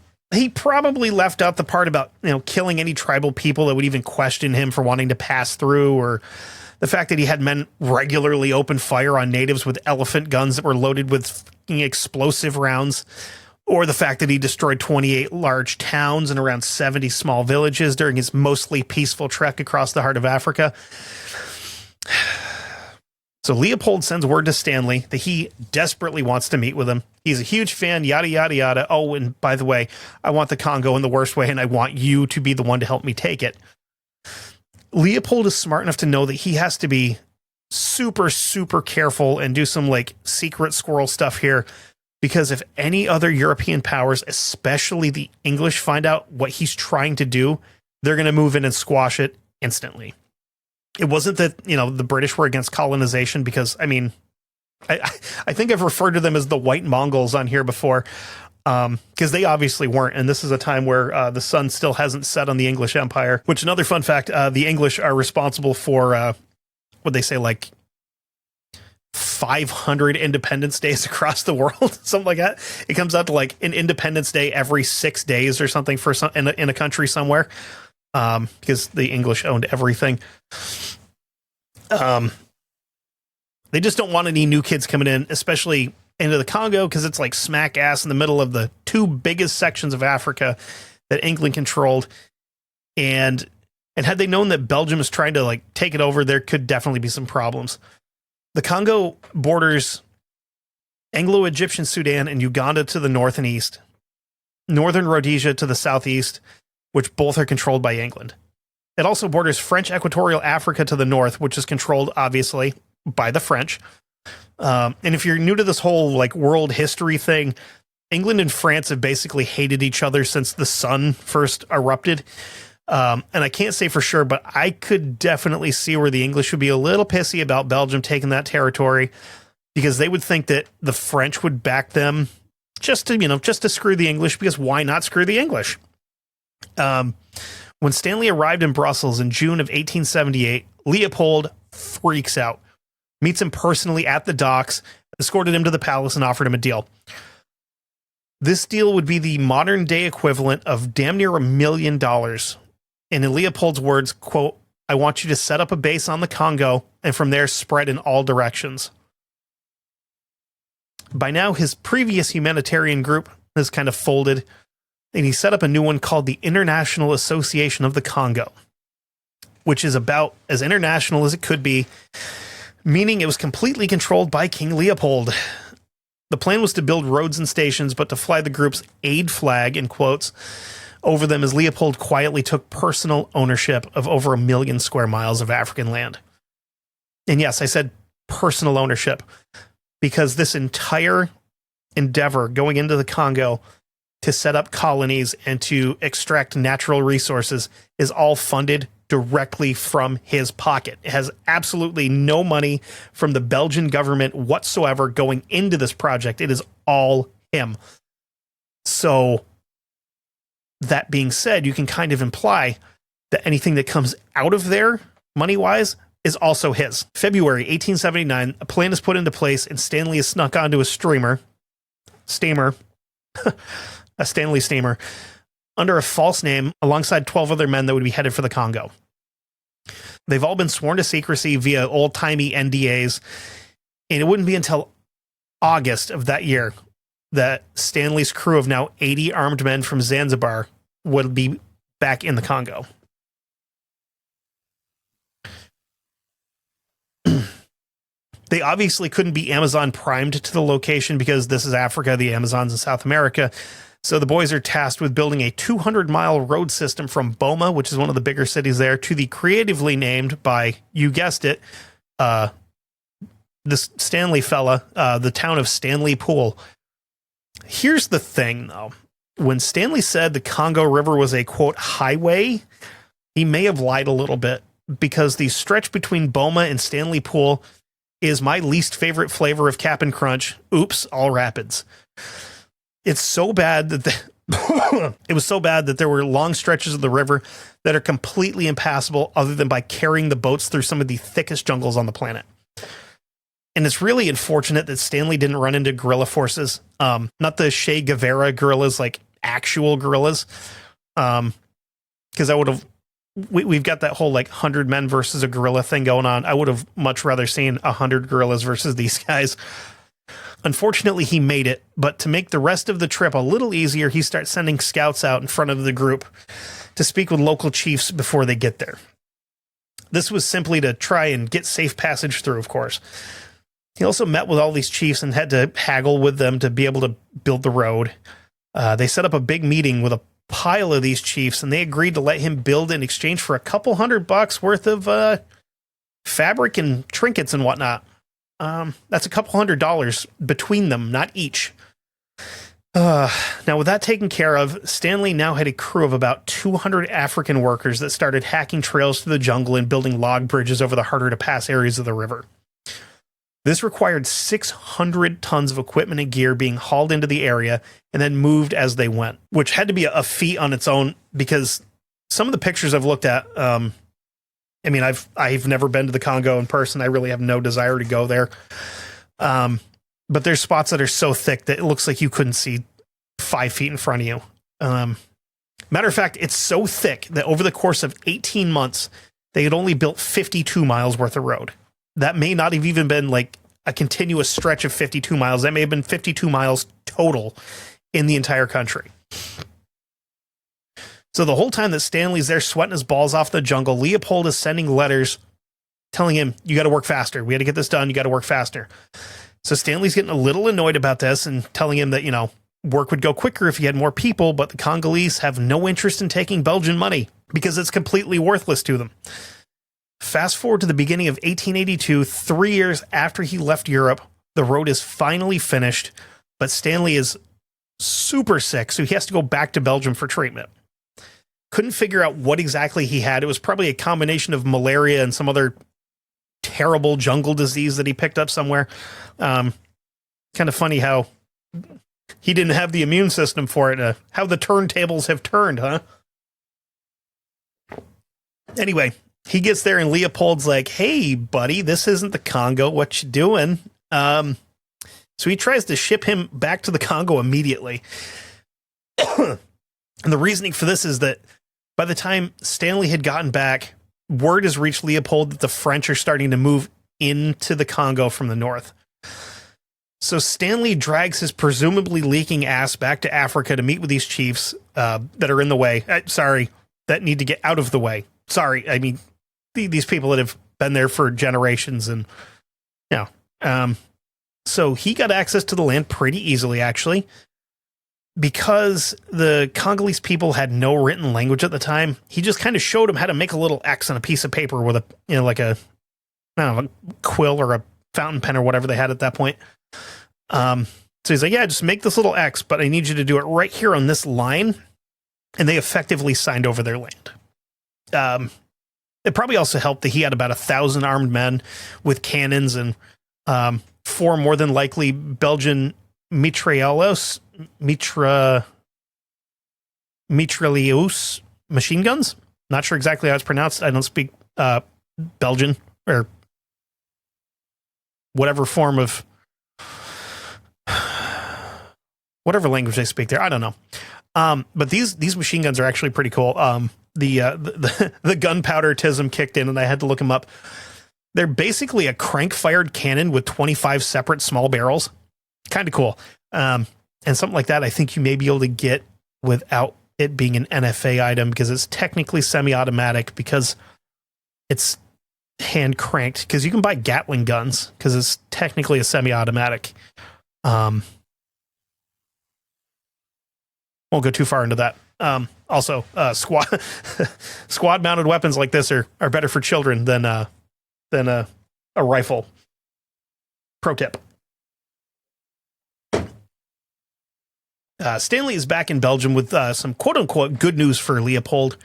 probably left out the part about, killing any tribal people that would even question him for wanting to pass through, or the fact that he had men regularly open fire on natives with elephant guns that were loaded with explosive rounds, or the fact that he destroyed 28 large towns and around 70 small villages during his mostly peaceful trek across the heart of Africa. So Leopold sends word to Stanley that he desperately wants to meet with him. He's a huge fan, yada, yada, yada. Oh, and by the way, I want the Congo in the worst way, and I want you to be the one to help me take it. Leopold is smart enough to know that he has to be super, super careful and do some secret squirrel stuff here, because if any other European powers, especially the English, find out what he's trying to do, they're going to move in and squash it instantly. It wasn't that, the British were against colonization, because, I think I've referred to them as the white Mongols on here before, because they obviously weren't. And this is a time where the sun still hasn't set on the English Empire, which, another fun fact, the English are responsible for, what they say, 500 Independence Days across the world, something like that. It comes out to an Independence Day every 6 days or something for some in a country somewhere, because the English owned everything. They just don't want any new kids coming in, especially into the Congo because it's like smack ass in the middle of the two biggest sections of Africa that England controlled. And had they known that Belgium was trying to like take it over, there could definitely be some problems. The Congo borders Anglo-Egyptian Sudan and Uganda to the north and east, northern Rhodesia to the southeast, which both are controlled by England. It also borders French Equatorial Africa to the north, which is controlled, obviously, by the French. And if you're new to this whole like world history thing, England and France have basically hated each other since the sun first erupted. And I can't say for sure, but I could definitely see where the English would be a little pissy about Belgium taking that territory, because they would think that the French would back them just to screw the English, because why not screw the English? When Stanley arrived in Brussels in June of 1878, Leopold freaks out, meets him personally at the docks, escorted him to the palace, and offered him a deal. This deal would be the modern day equivalent of damn near $1 million. And in Leopold's words, quote, "I want you to set up a base on the Congo and from there spread in all directions." By now, his previous humanitarian group has kind of folded, and he set up a new one called the International Association of the Congo, which is about as international as it could be, meaning it was completely controlled by King Leopold. The plan was to build roads and stations, but to fly the group's aid flag, in quotes, over them, as Leopold quietly took personal ownership of over 1 million square miles of African land. And yes, I said personal ownership, because this entire endeavor going into the Congo to set up colonies and to extract natural resources is all funded directly from his pocket. It has absolutely no money from the Belgian government whatsoever going into this project. It is all him. So that being said, you can kind of imply that anything that comes out of there, money-wise, is also his. February 1879, a plan is put into place, and Stanley is snuck onto a steamer, a Stanley steamer, under a false name, alongside 12 other men that would be headed for the Congo. They've all been sworn to secrecy via old-timey NDAs, and it wouldn't be until August of that year that Stanley's crew of now 80 armed men from Zanzibar would be back in the Congo. They obviously couldn't be Amazon primed to the location because this is Africa, the Amazon's in South America. So the boys are tasked with building a 200-mile road system from Boma, which is one of the bigger cities there, to the creatively named by, you guessed it, this Stanley fella, the town of Stanley Pool. Here's the thing, though. When Stanley said the Congo River was a, quote, highway, he may have lied a little bit, because the stretch between Boma and Stanley Pool is my least favorite flavor of Cap'n Crunch. Oops, all rapids. It's so bad that it was so bad that there were long stretches of the river that are completely impassable other than by carrying the boats through some of the thickest jungles on the planet. And it's really unfortunate that Stanley didn't run into guerrilla forces. Not the Che Guevara guerrillas, like actual guerrillas. Because I would have, we've got that whole like 100 men versus a guerrilla thing going on. I would have much rather seen 100 guerrillas versus these guys. Unfortunately, he made it, but to make the rest of the trip a little easier, he starts sending scouts out in front of the group to speak with local chiefs before they get there. This was simply to try and get safe passage through, of course. He also met with all these chiefs and had to haggle with them to be able to build the road. They set up a big meeting with a pile of these chiefs, and they agreed to let him build in exchange for a couple $100 worth of fabric and trinkets and whatnot. That's a couple $100 between them, not each. Now, with that taken care of, Stanley now had a crew of about 200 African workers that started hacking trails through the jungle and building log bridges over the harder to pass areas of the river. This required 600 tons of equipment and gear being hauled into the area and then moved as they went, which had to be a feat on its own, because some of the pictures I've looked at, I mean, I've never been to the Congo in person. I really have no desire to go there. But there's spots that are so thick that it looks like you couldn't see 5 feet in front of you. Matter of fact, it's so thick that over the course of 18 months, they had only built 52 miles worth of road. That may not have even been like a continuous stretch of 52 miles. That may have been 52 miles total in the entire country. So the whole time that Stanley's there sweating his balls off the jungle, Leopold is sending letters telling him, you got to work faster. We got to get this done. You got to work faster. So Stanley's getting a little annoyed about this and telling him that, you know, work would go quicker if you had more people, but the Congolese have no interest in taking Belgian money because it's completely worthless to them. Fast forward to the beginning of 1882, 3 years after he left Europe, the road is finally finished, but Stanley is super sick, so he has to go back to Belgium for treatment. Couldn't figure out what exactly he had. It was probably a combination of malaria and some other terrible jungle disease that he picked up somewhere. Kind of funny how he didn't have the immune system for it. How the turntables have turned, huh? Anyway, he gets there and Leopold's like, hey, buddy, this isn't the Congo. What you doing? So he tries to ship him back to the Congo immediately. And the reasoning for this is that by the time Stanley had gotten back, word has reached Leopold that the French are starting to move into the Congo from the north. So Stanley drags his presumably leaking ass back to Africa to meet with these chiefs that are in the way. That need to get out of the way. Sorry, I mean, these people that have been there for generations. And, you know, so he got access to the land pretty easily, actually. Because the Congolese people had no written language at the time, he just kind of showed them how to make a little X on a piece of paper with a, you know, like a, I don't know, a quill or a fountain pen or whatever they had at that point. So he's like, yeah, just make this little X, but I need you to do it right here on this line. And they effectively signed over their land. It probably also helped that he had about 1,000 armed men with cannons and 4 more than likely Belgian mitrailleuse machine guns. Not sure exactly how it's pronounced. I don't speak Belgian or whatever form of whatever language they speak there. I don't know. But these machine guns are actually pretty cool. The gunpowder-tism kicked in and I had to look them up. They're basically a crank-fired cannon with 25 separate small barrels. Kind of cool. And something like that, I think you may be able to get without it being an NFA item because it's technically semi-automatic because it's hand cranked. Because you can buy Gatling guns because it's technically a semi-automatic. Won't go too far into that. Also, squad mounted weapons like this are better for children than a rifle. Pro tip. Stanley is back in Belgium with some quote-unquote good news for Leopold.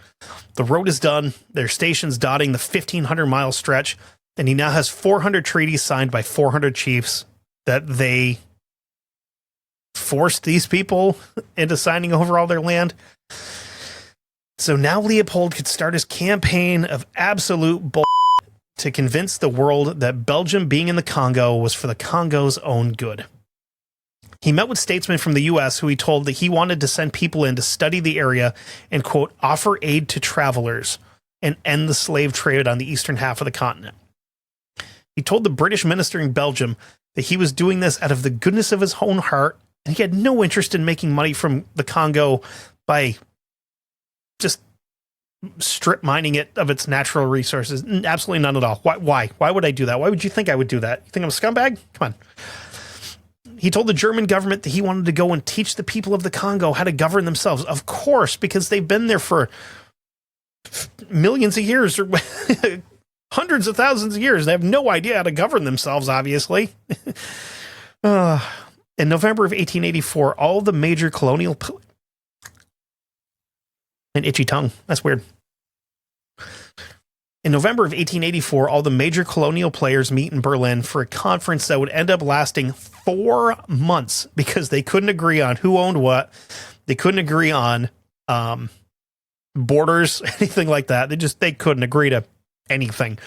The road is done. Their station's dotting the 1,500-mile stretch, and he now has 400 treaties signed by 400 chiefs that they forced these people into signing over all their land. So now Leopold could start his campaign of absolute bull to convince the world that Belgium being in the Congo was for the Congo's own good. He met with statesmen from the U.S. who he told that he wanted to send people in to study the area and, quote, offer aid to travelers and end the slave trade on the eastern half of the continent. He told the British minister in Belgium that he was doing this out of the goodness of his own heart, and he had no interest in making money from the Congo by just strip mining it of its natural resources. Absolutely none at all. Why? Why would I do that? Why would you think I would do that? You think I'm a scumbag? Come on. He told the German government that he wanted to go and teach the people of the Congo how to govern themselves. Of course, because they've been there for millions of years or hundreds of thousands of years. They have no idea how to govern themselves, obviously. In November of 1884, all the major colonial... An itchy tongue. That's weird. In November of 1884, all the major colonial players meet in Berlin for a conference that would end up lasting 4 months because they couldn't agree on who owned what. They couldn't agree on borders, anything like that. They couldn't agree to anything.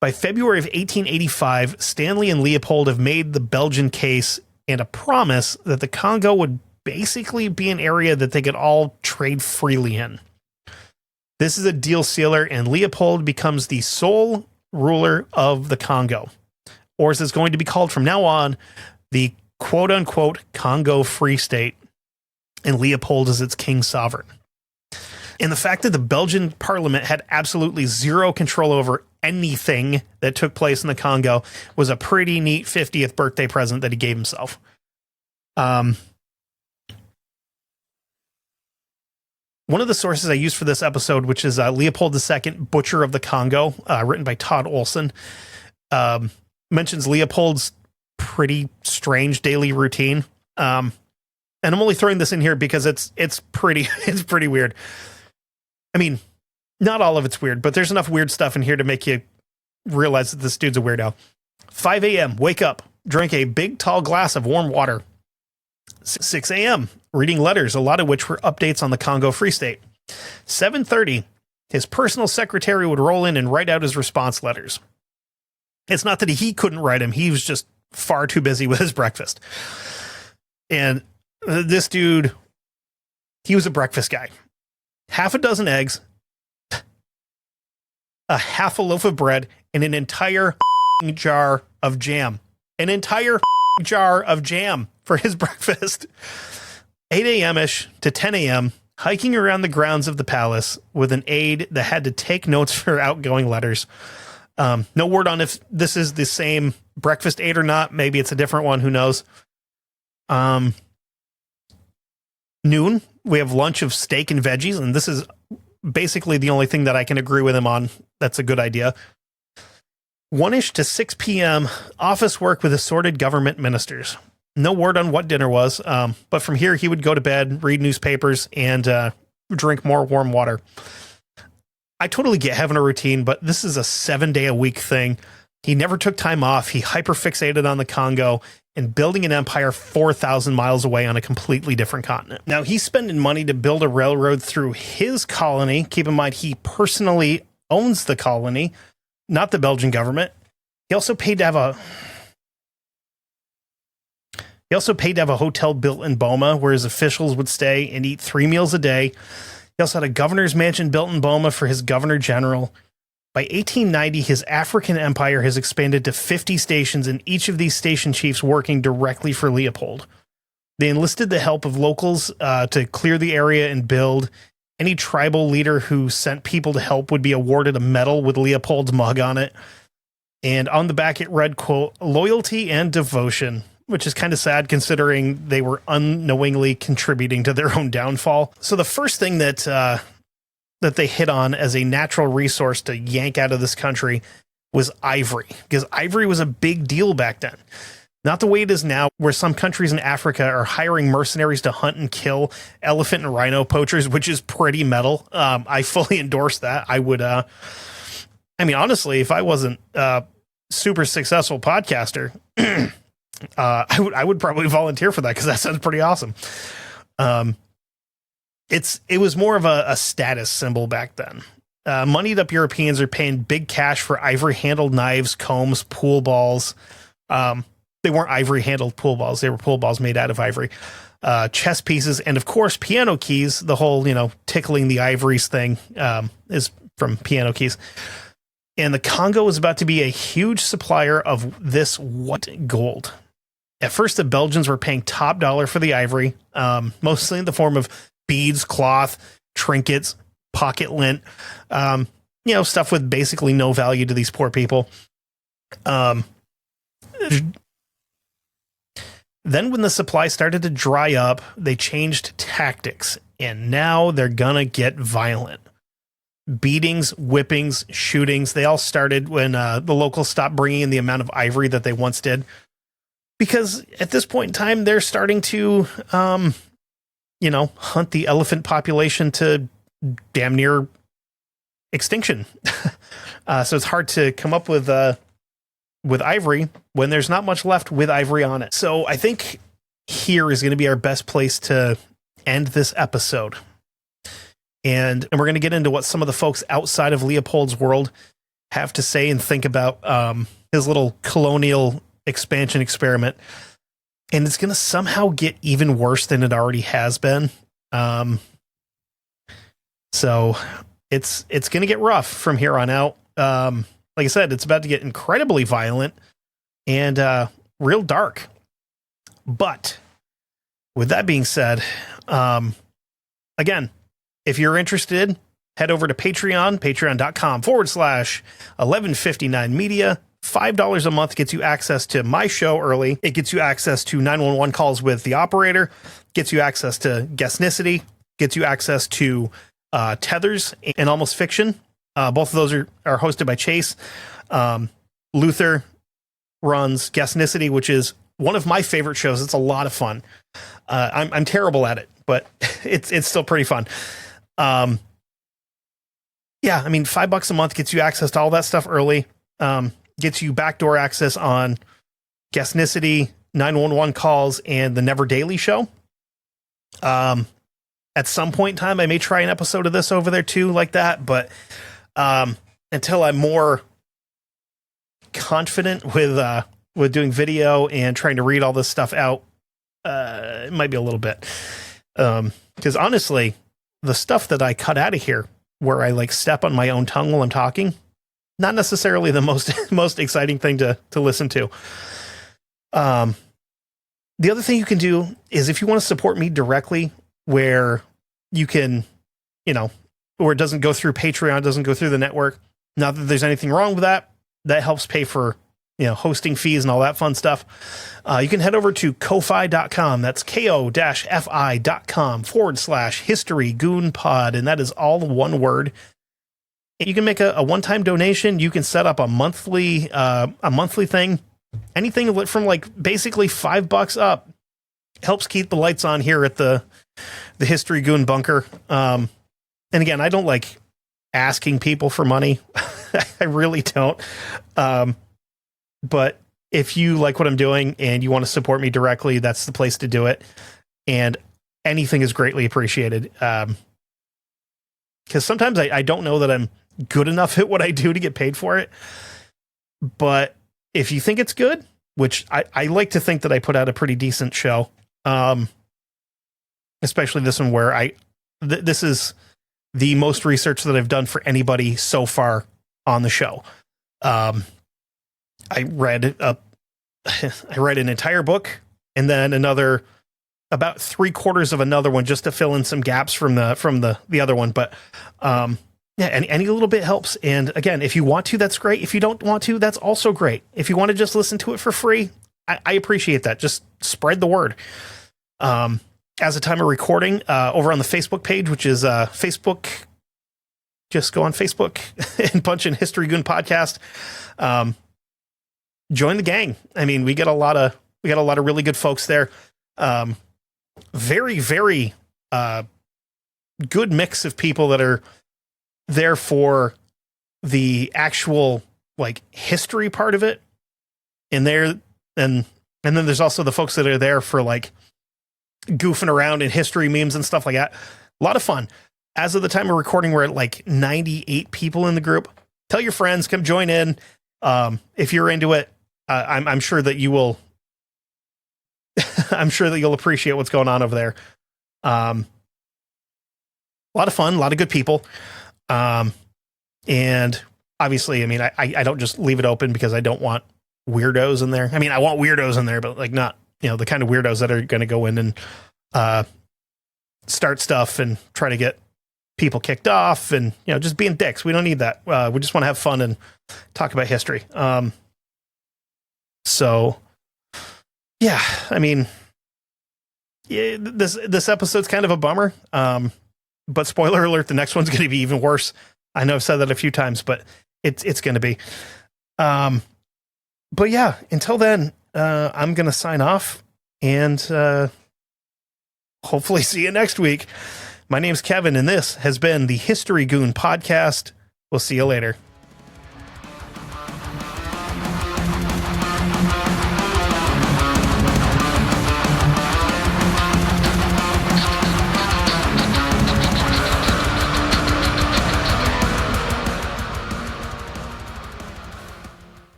By February of 1885, Stanley and Leopold have made the Belgian case and a promise that the Congo would basically be an area that they could all trade freely in. This is a deal sealer, and Leopold becomes the sole ruler of the Congo, or as it's going to be called from now on, the quote-unquote Congo Free State, and Leopold is its king sovereign. And the fact that the Belgian parliament had absolutely zero control over anything that took place in the Congo was a pretty neat 50th birthday present that he gave himself. One of the sources I used for this episode, which is Leopold II, Butcher of the Congo, written by Todd Olson, mentions Leopold's pretty strange daily routine. And I'm only throwing this in here because it's pretty weird. I mean, not all of it's weird, but there's enough weird stuff in here to make you realize that this dude's a weirdo. 5 a.m., wake up, drink a big tall glass of warm water. 6 a.m., reading letters, a lot of which were updates on the Congo Free State. 7:30, his personal secretary would roll in and write out his response letters. It's not that he couldn't write them, he was just far too busy with his breakfast. And this dude, he was a breakfast guy. Half a dozen eggs, a half a loaf of bread, and an entire jar of jam. An entire jar of jam for his breakfast. 8 a.m.-ish to 10 a.m., hiking around the grounds of the palace with an aide that had to take notes for outgoing letters. No word on if this is the same breakfast aide or not. Maybe it's a different one. Who knows? Noon, we have lunch of steak and veggies, and this is basically the only thing that I can agree with him on. That's a good idea. 1-ish to 6 p.m., office work with assorted government ministers. No word on what dinner was, but from here he would go to bed, read newspapers, and drink more warm water. I totally get having a routine, but this is a 7-day-a-week thing. He never took time off. He hyperfixated on the Congo and building an empire 4,000 miles away on a completely different continent. Now, he's spending money to build a railroad through his colony. Keep in mind, he personally owns the colony, not the Belgian government. He also paid to have a hotel built in Boma where his officials would stay and eat 3 meals a day. He also had a governor's mansion built in Boma for his governor general. By 1890, his African empire has expanded to 50 stations, and each of these station chiefs working directly for Leopold. They enlisted the help of locals to clear the area and build. Any tribal leader who sent people to help would be awarded a medal with Leopold's mug on it. And on the back it read, quote, loyalty and devotion, which is kind of sad considering they were unknowingly contributing to their own downfall. So the first thing that they hit on as a natural resource to yank out of this country was ivory, because ivory was a big deal back then. Not the way it is now, where some countries in Africa are hiring mercenaries to hunt and kill elephant and rhino poachers, which is pretty metal. I fully endorse that. I would, honestly, if I wasn't a super successful podcaster, I would probably volunteer for that because that sounds pretty awesome. It was more of a status symbol back then. Moneyed up Europeans are paying big cash for ivory handled knives, combs, pool balls. They weren't ivory handled pool balls. They were pool balls made out of ivory, chess pieces, and of course, piano keys. The whole, tickling the ivories thing, is from piano keys. And the Congo was about to be a huge supplier of this white gold. At first, the Belgians were paying top dollar for the ivory, mostly in the form of beads, cloth, trinkets, pocket lint, stuff with basically no value to these poor people. Then when the supply started to dry up, they changed tactics, and now they're gonna get violent. Beatings, whippings, shootings, they all started when the locals stopped bringing in the amount of ivory that they once did. Because at this point in time, they're starting to, hunt the elephant population to damn near extinction. So it's hard to come up with ivory when there's not much left with ivory on it. So I think here is going to be our best place to end this episode. And we're going to get into what some of the folks outside of Leopold's world have to say and think about his little colonial expansion experiment. And it's going to somehow get even worse than it already has been. So it's going to get rough from here on out. Like I said, it's about to get incredibly violent. and real dark. But with that being said, again, if you're interested, head over to Patreon, patreon.com/1159media. $5 a month gets you access to my show early. It gets you access to 911 calls with the operator, gets you access to Guestnicity, gets you access to Tethers and Almost Fiction. Both of those are hosted by Chase. Luther runs Guestnicity, which is one of my favorite shows. It's a lot of fun. I'm terrible at it, but it's still pretty fun. Yeah, I mean, $5 a month gets you access to all that stuff early. Gets you backdoor access on Guestnicity, 911 calls, and the Never Daily Show. At some point in time, I may try an episode of this over there too, like that. But until I'm more confident with doing video and trying to read all this stuff out, it might be a little bit. Because honestly, the stuff that I cut out of here, where I like step on my own tongue while I'm talking, not necessarily the most exciting thing to listen to. The other thing you can do is if you want to support me directly, where you can, where it doesn't go through Patreon, it doesn't go through the network. Not that there's anything wrong with that. That helps pay for, hosting fees and all that fun stuff. You can head over to ko-fi.com. That's ko-fi.com/history goon pod. And that is all one word. You can make a one-time donation. You can set up a monthly thing. Anything from like basically $5 up helps keep the lights on here at the History Goon bunker. And again, I don't like asking people for money. I really don't. But if you like what I'm doing and you want to support me directly, that's the place to do it. And anything is greatly appreciated. Because sometimes I don't know that I'm good enough at what I do to get paid for it. But if you think it's good, which I like to think that I put out a pretty decent show, especially this one where this is the most research that I've done for anybody so far on the show. I read an entire book and then about 3/4 of another one just to fill in some gaps from the other one. But, yeah, any little bit helps. And again, if you want to, that's great. If you don't want to, that's also great. If you want to just listen to it for free, I appreciate that. Just spread the word. As a time of recording, over on the Facebook page, which is Facebook, just go on Facebook and punch in History Goon Podcast. Join the gang. I mean, we got a lot of really good folks there. Very, very good mix of people that are there for the actual like history part of it. And then there's also the folks that are there for like goofing around in history memes and stuff like that. A lot of fun. As of the time of recording, we're at like 98 people in the group. Tell your friends, come join in. If you're into it, I'm sure that you will. I'm sure that you'll appreciate what's going on over there. A lot of fun, a lot of good people. And obviously, I mean, I don't just leave it open because I don't want weirdos in there. I mean, I want weirdos in there, but like not, the kind of weirdos that are going to go in and, start stuff and try to get people kicked off and, just being dicks. We don't need that. We just want to have fun and talk about history. So yeah, I mean, yeah, this episode's kind of a bummer. But spoiler alert, the next one's going to be even worse. I know I've said that a few times, but it's going to be. But yeah, until then, I'm going to sign off and hopefully see you next week. My name's Kevin, and this has been the History Goon Podcast. We'll see you later.